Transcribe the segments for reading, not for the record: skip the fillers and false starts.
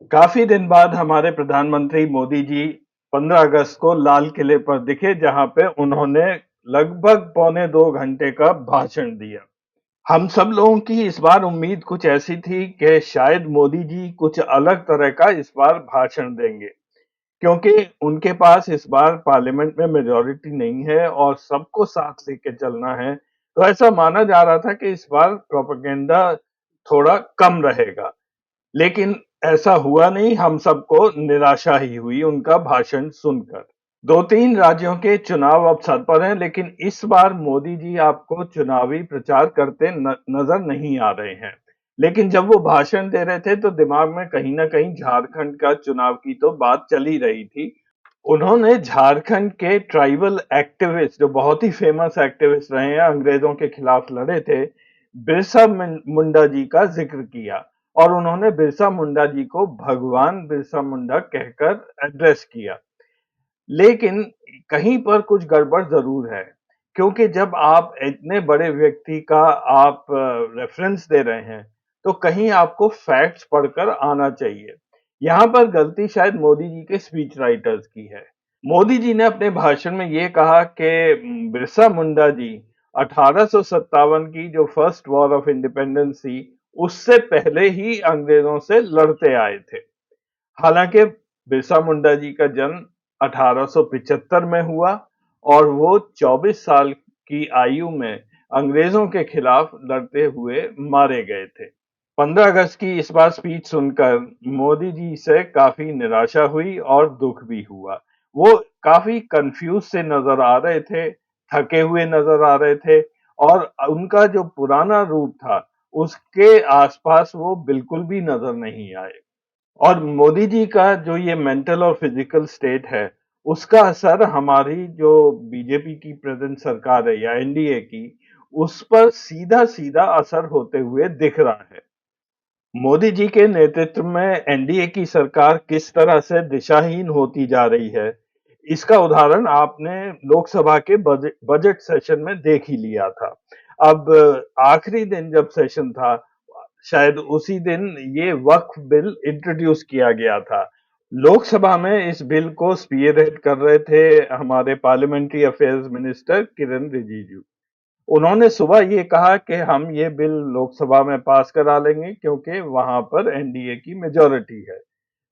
काफी दिन बाद हमारे प्रधानमंत्री मोदी जी 15 अगस्त को लाल किले पर दिखे, जहां पे उन्होंने लगभग पौने 2 घंटे का भाषण दिया। हम सब लोगों की इस बार उम्मीद कुछ ऐसी थी कि शायद मोदी जी कुछ अलग तरह का इस बार भाषण देंगे, क्योंकि उनके पास इस बार पार्लियामेंट में मेजॉरिटी नहीं है और सबको साथ लेके चलना है। तो ऐसा माना जा रहा था कि इस बार प्रोपेगेंडा थोड़ा कम रहेगा, लेकिन ऐसा हुआ नहीं। हम सबको निराशा ही हुई उनका भाषण सुनकर। 2-3 राज्यों के चुनाव अब सर पर हैं, लेकिन इस बार मोदी जी आपको चुनावी प्रचार करते नजर नहीं आ रहे हैं। लेकिन जब वो भाषण दे रहे थे तो दिमाग में कहीं ना कहीं झारखंड का चुनाव की तो बात चली रही थी। उन्होंने झारखंड के ट्राइबल एक्टिविस्ट, जो बहुत ही फेमस एक्टिविस्ट रहे हैं, अंग्रेजों के खिलाफ लड़े थे, बिरसा मुंडा जी का जिक्र किया। और उन्होंने बिरसा मुंडा जी को भगवान बिरसा मुंडा कहकर एड्रेस किया। लेकिन कहीं पर कुछ गड़बड़ ज़रूर है, क्योंकि जब आप इतने बड़े व्यक्ति का आप रेफरेंस दे रहे हैं, तो कहीं आपको फैक्ट्स पढ़कर आना चाहिए। यहाँ पर गलती शायद मोदी जी के स्पीच राइटर्स की है। मोदी जी ने अपने भाषण में ये कहा कि बिरसा मुंडा जी 1857 की जो फर्स्ट वॉर ऑफ इंडिपेंडेंस थी, उससे पहले ही अंग्रेजों से लड़ते आए थे। हालांकि बिरसा मुंडा जी का जन्म 1875 में हुआ और वो 24 साल की आयु में अंग्रेजों के खिलाफ लड़ते हुए मारे गए थे। 15 अगस्त की इस बार स्पीच सुनकर मोदी जी से काफी निराशा हुई और दुख भी हुआ। वो काफी कंफ्यूज से नजर आ रहे थे, थके हुए नजर आ रहे थे, और उनका जो पुराना रूप था उसके आसपास वो बिल्कुल भी नजर नहीं आए। और मोदी जी का जो ये मेंटल और फिजिकल स्टेट है, उसका असर हमारी जो बीजेपी की प्रेजेंट सरकार है या एनडीए की, उस पर सीधा सीधा असर होते हुए दिख रहा है। मोदी जी के नेतृत्व में एनडीए की सरकार किस तरह से दिशाहीन होती जा रही है, इसका उदाहरण आपने लोकसभा के बजट बजट सेशन में देख ही लिया था। अब आखिरी दिन जब सेशन था, शायद उसी दिन ये वक्फ बिल इंट्रोड्यूस किया गया था। लोकसभा में इस बिल को स्पीयरहेड कर रहे थे हमारे पार्लियामेंट्री अफेयर्स मिनिस्टर किरण रिजिजू। उन्होंने सुबह ये कहा कि हम ये बिल लोकसभा में पास करा लेंगे, क्योंकि वहां पर एनडीए की मेजॉरिटी है।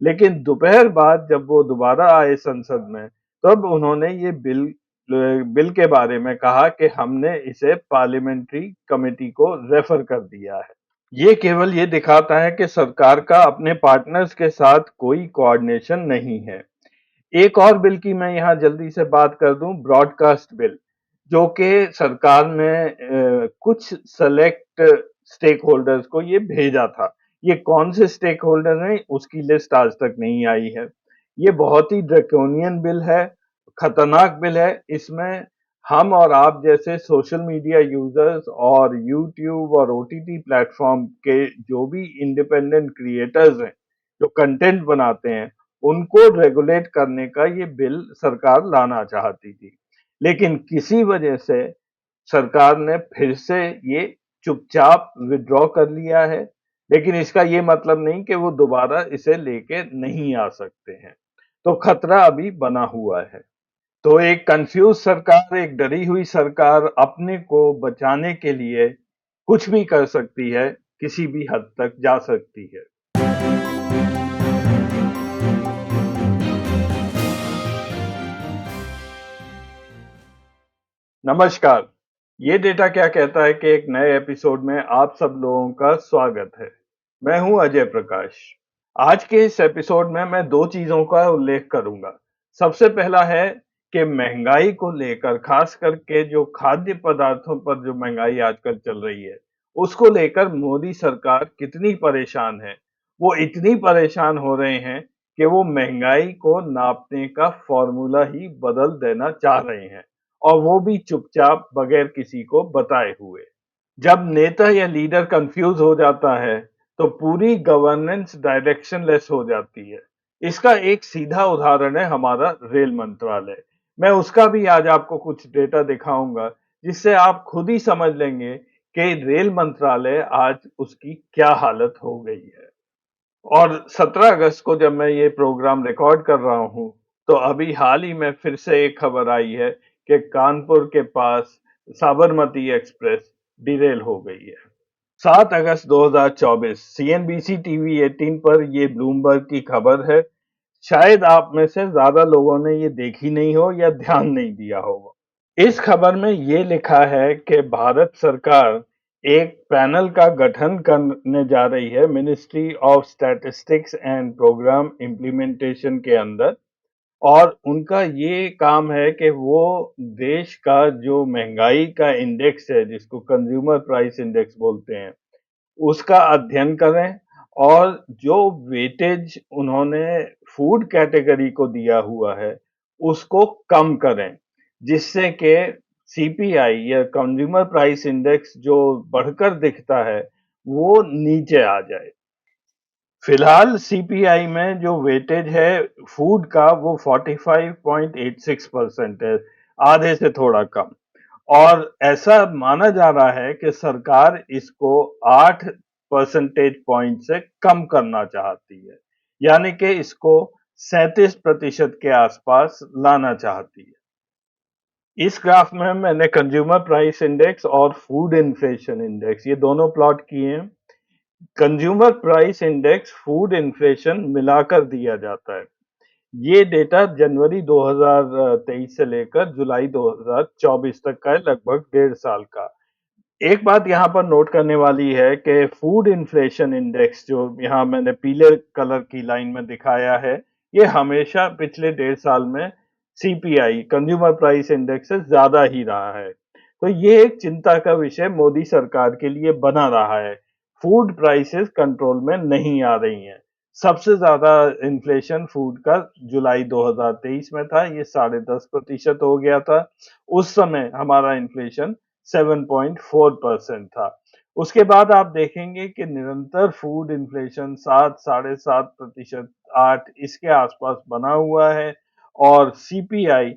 लेकिन दोपहर बाद जब वो दोबारा आए संसद में, तब उन्होंने ये बिल के बारे में कहा कि हमने इसे पार्लियामेंट्री कमेटी को रेफर कर दिया है। ये केवल ये दिखाता है कि सरकार का अपने पार्टनर्स के साथ कोई कोऑर्डिनेशन नहीं है। एक और बिल की मैं यहाँ जल्दी से बात कर दूं, ब्रॉडकास्ट बिल, जो कि सरकार ने कुछ सेलेक्ट स्टेक होल्डर्स को ये भेजा था। ये कौन से स्टेक होल्डर हैं, उसकी लिस्ट आज तक नहीं आई है। ये बहुत ही ड्रैकोनियन बिल है, खतरनाक बिल है। इसमें हम और आप जैसे सोशल मीडिया यूजर्स और यूट्यूब और ओटीटी प्लेटफॉर्म के जो भी इंडिपेंडेंट क्रिएटर्स हैं, जो कंटेंट बनाते हैं, उनको रेगुलेट करने का ये बिल सरकार लाना चाहती थी। लेकिन किसी वजह से सरकार ने फिर से ये चुपचाप विथड्रॉ कर लिया है। लेकिन इसका ये मतलब नहीं कि वो दोबारा इसे लेके नहीं आ सकते हैं। तो खतरा अभी बना हुआ है। तो एक कंफ्यूज सरकार, एक डरी हुई सरकार अपने को बचाने के लिए कुछ भी कर सकती है, किसी भी हद तक जा सकती है। नमस्कार। ये डेटा क्या कहता है कि एक नए एपिसोड में आप सब लोगों का स्वागत है। मैं हूं अजय प्रकाश। आज के इस एपिसोड में मैं दो चीजों का उल्लेख करूंगा। सबसे पहला है कि महंगाई को लेकर, खास करके जो खाद्य पदार्थों पर जो महंगाई आजकल चल रही है, उसको लेकर मोदी सरकार कितनी परेशान है। वो इतनी परेशान हो रहे हैं कि वो महंगाई को नापने का फॉर्मूला ही बदल देना चाह रहे हैं, और वो भी चुपचाप, बगैर किसी को बताए हुए। जब नेता या लीडर कंफ्यूज हो जाता है, तो पूरी गवर्नेंस डायरेक्शनलेस हो जाती है। इसका एक सीधा उदाहरण है हमारा रेल मंत्रालय। मैं उसका भी आज आपको कुछ डेटा दिखाऊंगा, जिससे आप खुद ही समझ लेंगे कि रेल मंत्रालय आज उसकी क्या हालत हो गई है। और 17 अगस्त को जब मैं ये प्रोग्राम रिकॉर्ड कर रहा हूँ, तो अभी हाल ही में फिर से एक खबर आई है कि कानपुर के पास साबरमती एक्सप्रेस डिरेल हो गई है। 7 अगस्त 2024 सीएनबीसी टीवी 18 पर ये ब्लूमबर्ग की खबर है। शायद आप में से ज्यादा लोगों ने ये देखी नहीं हो या ध्यान नहीं दिया होगा। इस खबर में ये लिखा है कि भारत सरकार एक पैनल का गठन करने जा रही है Ministry of Statistics and Programme Implementation के अंदर, और उनका ये काम है कि वो देश का जो महंगाई का इंडेक्स है, जिसको कंज्यूमर प्राइस इंडेक्स बोलते हैं, उसका अध्ययन करें, और जो वेटेज उन्होंने फूड कैटेगरी को दिया हुआ है, उसको कम करें, जिससे कि सीपीआई या कंज्यूमर प्राइस इंडेक्स जो बढ़कर दिखता है, वो नीचे आ जाए। फिलहाल सीपीआई में जो वेटेज है फूड का, वो 45.86% है, आधे से थोड़ा कम। और ऐसा माना जा रहा है कि सरकार इसको 8 परसेंटेज पॉइंट से कम करना चाहती है, यानी कि इसको 37% के आसपास लाना चाहती है। इस ग्राफ में मैंने कंज्यूमर प्राइस इंडेक्स और फूड इन्फ्लेशन इंडेक्स ये दोनों प्लॉट किए हैं। Consumer price index food inflation मिलाकर दिया जाता है। ये डेटा जनवरी 2023 से लेकर जुलाई 2024 तक का है, लगभग 1.5 साल का। एक बात यहाँ पर नोट करने वाली है कि फूड इन्फ्लेशन इंडेक्स जो यहाँ मैंने पीले कलर की लाइन में दिखाया है, ये हमेशा पिछले 1.5 साल में सीपीआई कंज्यूमर प्राइस इंडेक्स से ज्यादा ही रहा है। तो ये एक चिंता का विषय मोदी सरकार के लिए बना रहा है। फूड प्राइसेस कंट्रोल में नहीं आ रही हैं। सबसे ज्यादा इन्फ्लेशन फूड का जुलाई 2023 में था, ये 10.5% हो गया था। उस समय हमारा इन्फ्लेशन 7.4% था। उसके बाद आप देखेंगे कि निरंतर फूड इन्फ्लेशन 7, 7.5%, 8 इसके आसपास बना हुआ है, और सीपीआई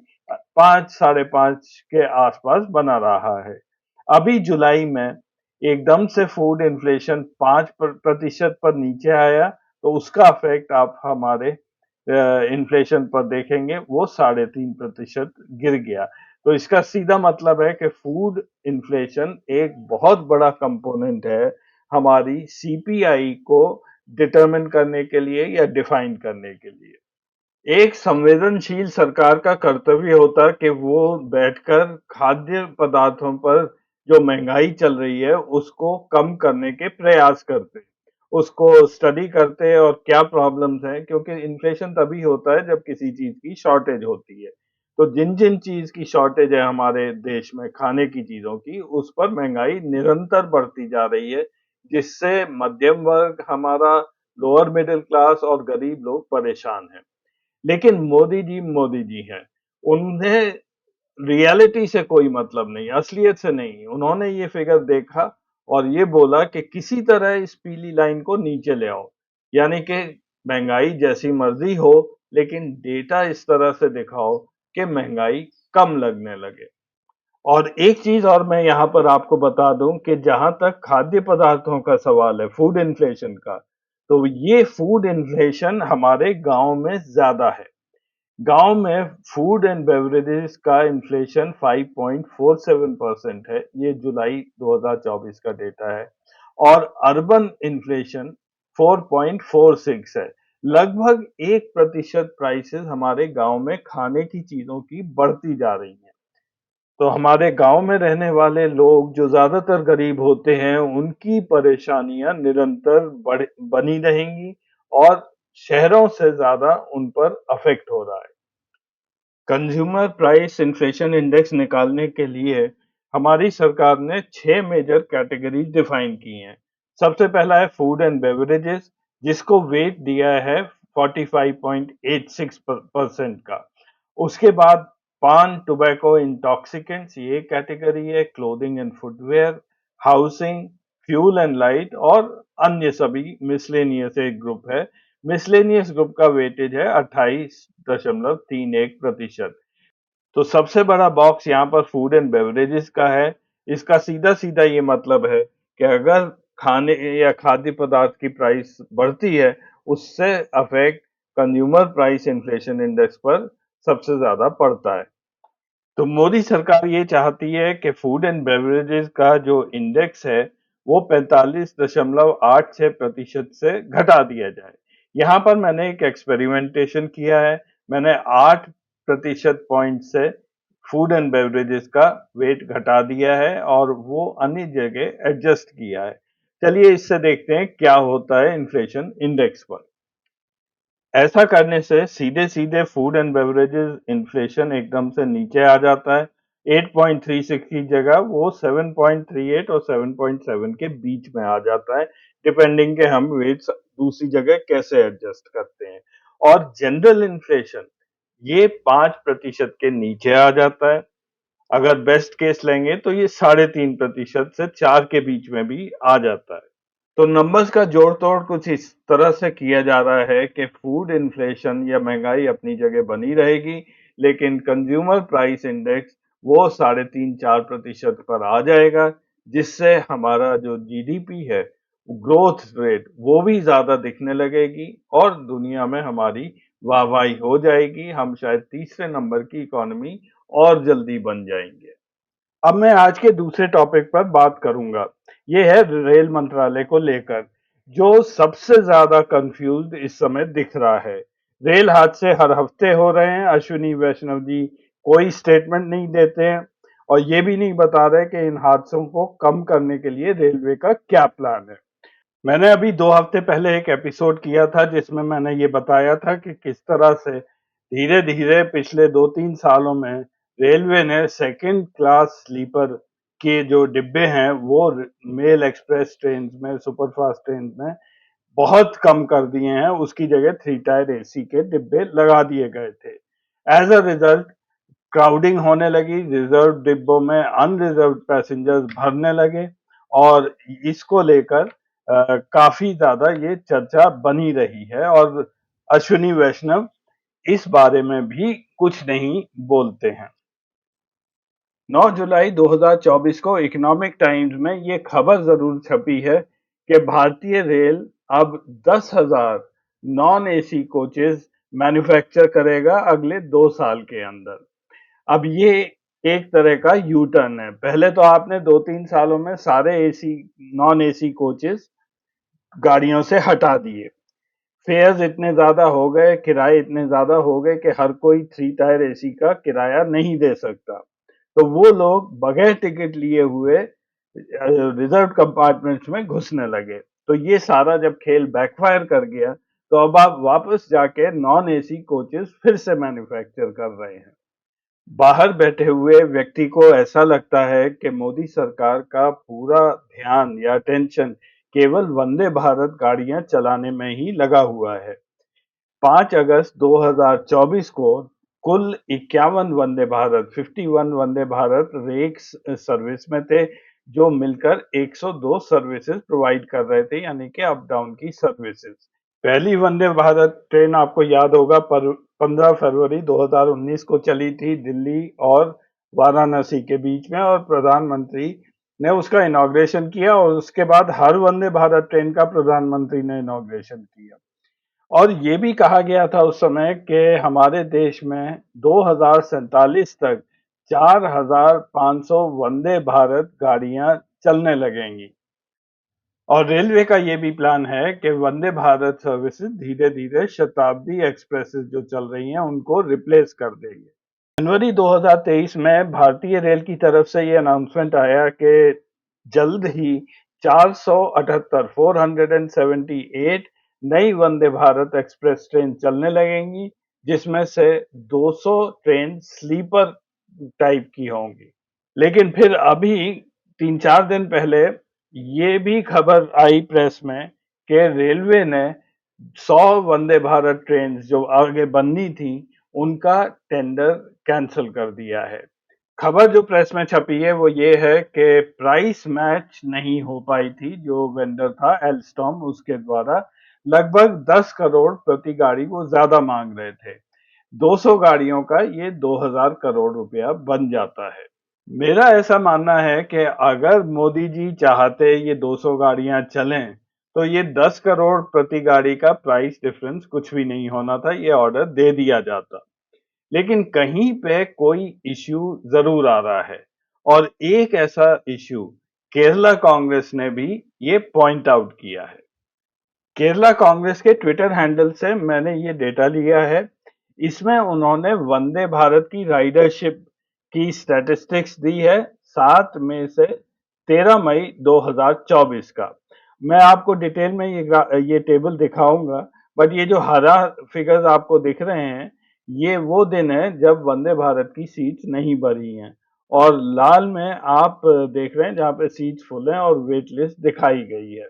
5, 5.5 के आसपास बना रहा है। अभी जुलाई में एकदम से फूड इन्फ्लेशन 5% पर नीचे आया, तो उसका इफेक्ट आप हमारे इन्फ्लेशन पर देखेंगे, वो 3.5% गिर गया। तो इसका सीधा मतलब है कि फूड इन्फ्लेशन एक बहुत बड़ा कंपोनेंट है हमारी सीपीआई को डिटरमिन करने के लिए या डिफाइन करने के लिए। एक संवेदनशील सरकार का कर्तव्य होता है कि वो बैठकर खाद्य पदार्थों पर जो महंगाई चल रही है उसको कम करने के प्रयास करते, उसको स्टडी करते और क्या प्रॉब्लम्स हैं, क्योंकि इन्फ्लेशन तभी होता है जब किसी चीज की शॉर्टेज होती है। तो जिन जिन चीज की शॉर्टेज है हमारे देश में खाने की चीजों की, उस पर महंगाई निरंतर बढ़ती जा रही है, जिससे मध्यम वर्ग हमारा, लोअर मिडिल क्लास और गरीब लोग परेशान हैं। लेकिन मोदी जी हैं। उन्हें रियलिटी से कोई मतलब नहीं, असलियत से नहीं। उन्होंने ये फिगर देखा और ये बोला कि किसी तरह इस पीली लाइन को नीचे ले आओ। यानी कि महंगाई जैसी मर्ज़ी हो, लेकिन डेटा इस तरह से दिखाओ कि महंगाई कम लगने लगे। और एक चीज़ और मैं यहाँ पर आपको बता दूँ कि जहाँ तक खाद्य पदार्थों का सवाल है, फूड इन्फ्लेशन का, तो ये फूड इन्फ्लेशन हमारे गाँव में ज़्यादा है। गाँव में फूड एंड बेवरेजेस का इन्फ्लेशन 5.47% है, ये जुलाई 2024 का डेटा है, और अर्बन इन्फ्लेशन 4.46 है। लगभग 1% प्राइसेस हमारे गाँव में खाने की चीज़ों की बढ़ती जा रही हैं। तो हमारे गाँव में रहने वाले लोग जो ज़्यादातर गरीब होते हैं, उनकी परेशानियाँ निरंतर बनी रहेंगी, और शहरों से ज़्यादा उन पर अफ़ेक्ट हो रहा है। कंज्यूमर प्राइस इन्फ्लेशन इंडेक्स निकालने के लिए हमारी सरकार ने 6 मेजर कैटेगरीज डिफाइन की हैं। सबसे पहला है फूड एंड बेवरेजेस, जिसको वेट दिया है 45.86% का। उसके बाद पान टोबैको इंटॉक्सिकेंट्स, ये कैटेगरी है। Clothing and footwear, housing, fuel and light, और अन्य सभी मिसलेनियस एक ग्रुप है। मिसलेनियस ग्रुप का वेटेज है 28.31%। तो सबसे बड़ा बॉक्स यहाँ पर फूड एंड बेवरेजेस का है। इसका सीधा सीधा ये मतलब है कि अगर खाने या खाद्य पदार्थ की प्राइस बढ़ती है, उससे affect consumer price inflation index पर सबसे ज्यादा पड़ता है। तो मोदी सरकार ये चाहती है कि फूड एंड बेवरेजेस का जो इंडेक्स है वो 45.86% से घटा दिया जाए। यहाँ पर मैंने एक एक्सपेरिमेंटेशन किया है। मैंने 8% पॉइंट से फूड एंड बेवरेजेस का वेट घटा दिया है और वो अन्य जगह एडजस्ट किया है। चलिए इससे देखते हैं क्या होता है इन्फ्लेशन इंडेक्स पर। ऐसा करने से सीधे सीधे फूड एंड बेवरेजेस इन्फ्लेशन एकदम से नीचे आ जाता है। 8.36 की जगह वो 7.38 और 7.7 के बीच में आ जाता है, डिपेंडिंग के हम वेट्स दूसरी जगह कैसे एडजस्ट करते हैं। और जनरल इन्फ्लेशन ये 5% के नीचे आ जाता है। अगर बेस्ट केस लेंगे तो ये 3.5% से 4 के बीच में भी आ जाता है। तो नंबर्स का जोड़ तोड़ कुछ इस तरह से किया जा रहा है कि फूड इन्फ्लेशन या महंगाई अपनी जगह बनी रहेगी, लेकिन कंज्यूमर प्राइस इंडेक्स वो 3.5-4% पर आ जाएगा, जिससे हमारा जो जीडीपी है ग्रोथ रेट वो भी ज्यादा दिखने लगेगी और दुनिया में हमारी वाहवाही हो जाएगी। हम शायद तीसरे नंबर की इकोनॉमी और जल्दी बन जाएंगे। अब मैं आज के दूसरे टॉपिक पर बात करूंगा। ये है रेल मंत्रालय को लेकर, जो सबसे ज्यादा कंफ्यूज्ड इस समय दिख रहा है। रेल हादसे हर हफ्ते हो रहे हैं। अश्विनी वैष्णव जी कोई स्टेटमेंट नहीं देते हैं और ये भी नहीं बता रहे कि इन हादसों को कम करने के लिए रेलवे का क्या प्लान है। मैंने अभी 2 हफ्ते पहले एक एपिसोड किया था जिसमें मैंने ये बताया था कि किस तरह से धीरे धीरे पिछले 2-3 सालों में रेलवे ने सेकंड क्लास स्लीपर के जो डिब्बे हैं वो मेल एक्सप्रेस ट्रेन में, सुपरफास्ट ट्रेन में बहुत कम कर दिए हैं। उसकी जगह 3 टायर एसी के डिब्बे लगा दिए गए थे। एज अ रिजल्ट क्राउडिंग होने लगी, रिजर्व डिब्बों में अनरिजर्व पैसेंजर्स भरने लगे और इसको लेकर काफी ज्यादा ये चर्चा बनी रही है और अश्विनी वैष्णव इस बारे में भी कुछ नहीं बोलते हैं। 9 जुलाई 2024 को इकोनॉमिक टाइम्स में ये खबर जरूर छपी है कि भारतीय रेल अब 10,000 नॉन एसी कोचेस मैन्युफैक्चर करेगा अगले 2 साल के अंदर। अब ये एक तरह का यू टर्न है। पहले तो आपने 2-3 सालों में सारे एसी नॉन एसी कोचेस गाड़ियों से हटा दिए। फेयर्स इतने ज्यादा हो गए, किराए इतने ज्यादा हो गए कि हर कोई 3 टायर एसी का किराया नहीं दे सकता। तो वो लोग बगैर टिकट लिए हुए रिजर्व कंपार्टमेंट्स में घुसने लगे। तो ये सारा जब खेल बैकफायर कर गया तो अब आप वापस जाके नॉन एसी कोचेस फिर से मैन्युफैक्चर कर रहे हैं। बाहर बैठे हुए व्यक्ति को ऐसा लगता है कि मोदी सरकार का पूरा ध्यान या अटेंशन केवल वंदे भारत गाड़ियां चलाने में ही लगा हुआ है। 5 अगस्त 2024 को कुल 51 वंदे भारत 51 वंदे भारत रेक्स सर्विस में थे, जो मिलकर 102 सर्विसेज प्रोवाइड कर रहे थे, यानी कि अप डाउन की सर्विसेज। पहली वंदे भारत ट्रेन आपको याद होगा पर 15 फरवरी 2019 को चली थी दिल्ली और वाराणसी के बीच में और प्रधानमंत्री ने उसका इनॉग्रेशन किया और उसके बाद हर वंदे भारत ट्रेन का प्रधानमंत्री ने इनॉग्रेशन किया। और ये भी कहा गया था उस समय कि हमारे देश में 2047 तक 4,500 वंदे भारत गाड़ियां चलने लगेंगी। और रेलवे का ये भी प्लान है कि वंदे भारत सर्विसेज धीरे धीरे शताब्दी एक्सप्रेसेस जो चल रही हैं उनको रिप्लेस कर देंगे। जनवरी 2023 में भारतीय रेल की तरफ से ये अनाउंसमेंट आया कि जल्द ही 478 478 नई वंदे भारत एक्सप्रेस ट्रेन चलने लगेंगी, जिसमें से 200 ट्रेन स्लीपर टाइप की होंगी। लेकिन फिर अभी 3-4 दिन पहले ये भी खबर आई प्रेस में कि रेलवे ने 100 वंदे भारत ट्रेन जो आगे बननी थी उनका टेंडर कैंसिल कर दिया है। खबर जो प्रेस में छपी है वो ये है कि प्राइस मैच नहीं हो पाई थी। जो वेंडर था एल्स्टॉम, उसके द्वारा लगभग 10 करोड़ प्रति गाड़ी वो ज्यादा मांग रहे थे। 200 गाड़ियों का ये 2,000 करोड़ रुपया बन जाता है। मेरा ऐसा मानना है कि अगर मोदी जी चाहते ये 200 गाड़ियां चलें तो ये 10 करोड़ प्रति गाड़ी का प्राइस डिफरेंस कुछ भी नहीं होना था, ये ऑर्डर दे दिया जाता। लेकिन कहीं पे कोई इश्यू ज़रूर आ रहा है और एक ऐसा इश्यू केरला कांग्रेस ने भी ये पॉइंट आउट किया है। केरला कांग्रेस के ट्विटर हैंडल से मैंने ये डेटा लिया है। इसमें उन्होंने वंदे भारत की राइडरशिप की स्टैटिस्टिक्स दी है 7 मई से 13 मई 2024 का। मैं आपको डिटेल में ये टेबल दिखाऊंगा, बट ये जो हरा फिगर्स आपको दिख रहे हैं, ये वो दिन है जब वंदे भारत की सीट्स नहीं भरी हैं और लाल में आप देख रहे हैं जहाँ पे सीट्स फुल हैं और वेट लिस्ट दिखाई गई है।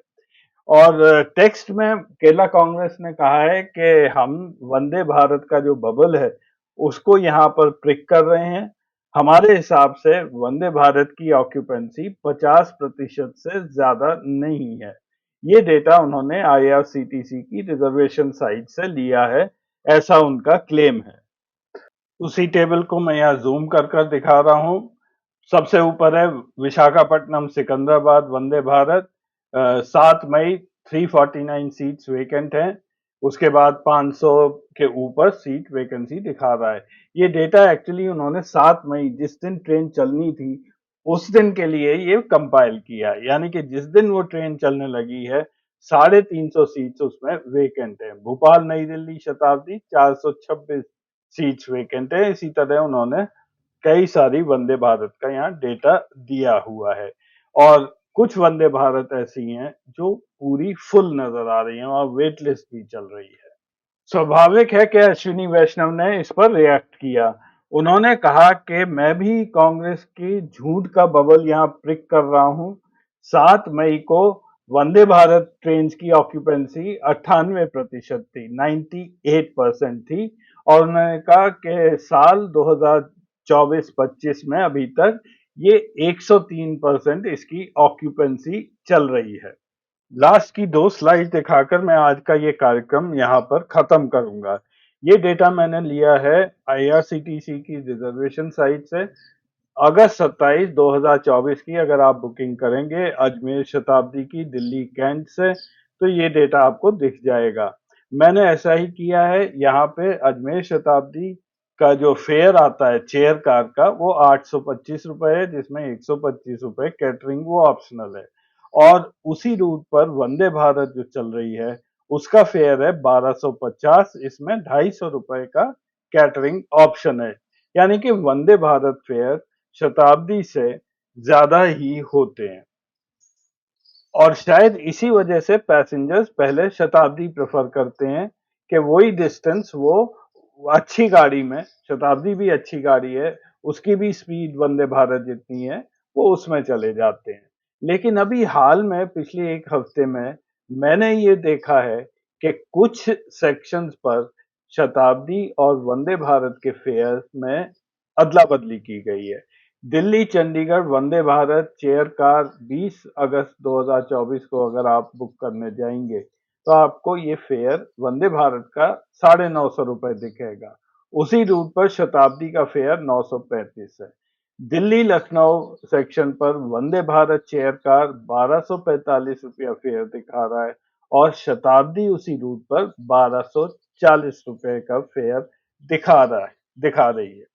और टेक्स्ट में केरला कांग्रेस ने कहा है कि हम वंदे भारत का जो बबल है उसको यहाँ पर प्रिक कर रहे हैं। हमारे हिसाब से वंदे भारत की ऑक्यूपेंसी 50% से ज्यादा नहीं है। ये डेटा उन्होंने आईआरसीटीसी की रिजर्वेशन साइट से लिया है, ऐसा उनका क्लेम है। उसी टेबल को मैं यहाँ जूम कर दिखा रहा हूँ। सबसे ऊपर है विशाखापट्टनम सिकंदराबाद वंदे भारत। 7 मई 349 सीट्स वेकेंट हैं। उसके बाद 500 के ऊपर सीट वैकेंसी दिखा रहा है। ये डेटा एक्चुअली उन्होंने 7 मई जिस दिन ट्रेन चलनी थी उस दिन के लिए ये कंपाइल किया है, यानी कि जिस दिन वो ट्रेन चलने लगी है 350 सीट्स उसमें वेकेंट है। भोपाल नई दिल्ली शताब्दी 426 सीट्स वेकेंट है। इसी तरह उन्होंने कई सारी वंदे भारत का यहाँ डेटा दिया हुआ है और कुछ वंदे भारत ऐसी हैं जो पूरी फुल नजर आ रही हैं और वेट लिस्ट भी चल रही है। स्वाभाविक है कि अश्विनी वैष्णव ने इस पर रिएक्ट किया। उन्होंने कहा कि मैं भी कांग्रेस की झूठ का बबल यहाँ प्रिक कर रहा हूँ। 7 मई को वंदे भारत ट्रेन की ऑक्यूपेंसी 98% थी, 98% थी और उन्होंने कहा कि साल 2024-25 में अभी तक ये 103% इसकी ऑक्यूपेंसी चल रही है। लास्ट की 2 स्लाइड दिखाकर मैं आज का ये कार्यक्रम यहाँ पर खत्म करूंगा। ये डेटा मैंने लिया है आईआरसीटीसी की रिजर्वेशन साइट से। अगस्त 27 2024 की अगर आप बुकिंग करेंगे अजमेर शताब्दी की दिल्ली कैंट से तो ये डेटा आपको दिख जाएगा। मैंने ऐसा ही किया है। यहाँ पे अजमेर शताब्दी का जो फेयर आता है चेयर कार का वो 825 रुपए है, जिसमें 125 रुपए कैटरिंग वो ऑप्शनल है। और उसी रूट पर वंदे भारत जो चल रही है उसका फेयर है 1250, इसमें 250 रुपए का कैटरिंग ऑप्शन है। यानी कि वंदे भारत फेयर शताब्दी से ज्यादा ही होते हैं और शायद इसी वजह से पैसेंजर्स पहले शताब्दी प्रेफर करते हैं कि वही डिस्टेंस वो अच्छी गाड़ी में, शताब्दी भी अच्छी गाड़ी है, उसकी भी स्पीड वंदे भारत जितनी है वो उसमें चले जाते हैं। लेकिन अभी हाल में पिछले 1 हफ्ते में मैंने ये देखा है कि कुछ सेक्शंस पर शताब्दी और वंदे भारत के फेयर में अदला बदली की गई है। दिल्ली चंडीगढ़ वंदे भारत चेयर कार 20 अगस्त 2024 को अगर आप बुक करने जाएंगे तो आपको ये फेयर वंदे भारत का 950 रुपए दिखेगा। उसी रूट पर शताब्दी का फेयर 935 है। दिल्ली लखनऊ सेक्शन पर वंदे भारत चेयर कार 1245 रुपया फेयर दिखा रहा है और शताब्दी उसी रूट पर 1240 रुपए का फेयर दिखा रही है।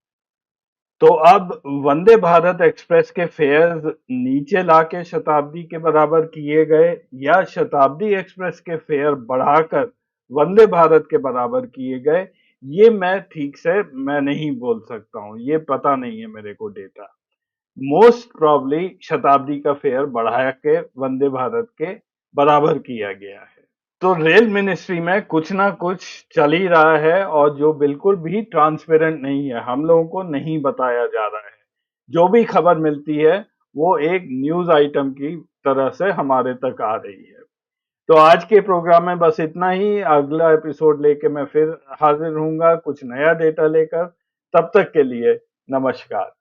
तो अब वंदे भारत एक्सप्रेस के फेयर्स नीचे लाके शताब्दी के बराबर किए गए या शताब्दी एक्सप्रेस के फेयर बढ़ाकर वंदे भारत के बराबर किए गए, ये मैं नहीं बोल सकता हूँ, ये पता नहीं है मेरे को डेटा। मोस्ट प्रॉब्ली शताब्दी का फेयर बढ़ा के वंदे भारत के बराबर किया गया है। तो रेल मिनिस्ट्री में कुछ ना कुछ चल ही रहा है और जो बिल्कुल भी ट्रांसपेरेंट नहीं है, हम लोगों को नहीं बताया जा रहा है। जो भी खबर मिलती है वो एक न्यूज आइटम की तरह से हमारे तक आ रही है। तो आज के प्रोग्राम में बस इतना ही। अगला एपिसोड लेके मैं फिर हाजिर होऊंगा कुछ नया डेटा लेकर। तब तक के लिए नमस्कार।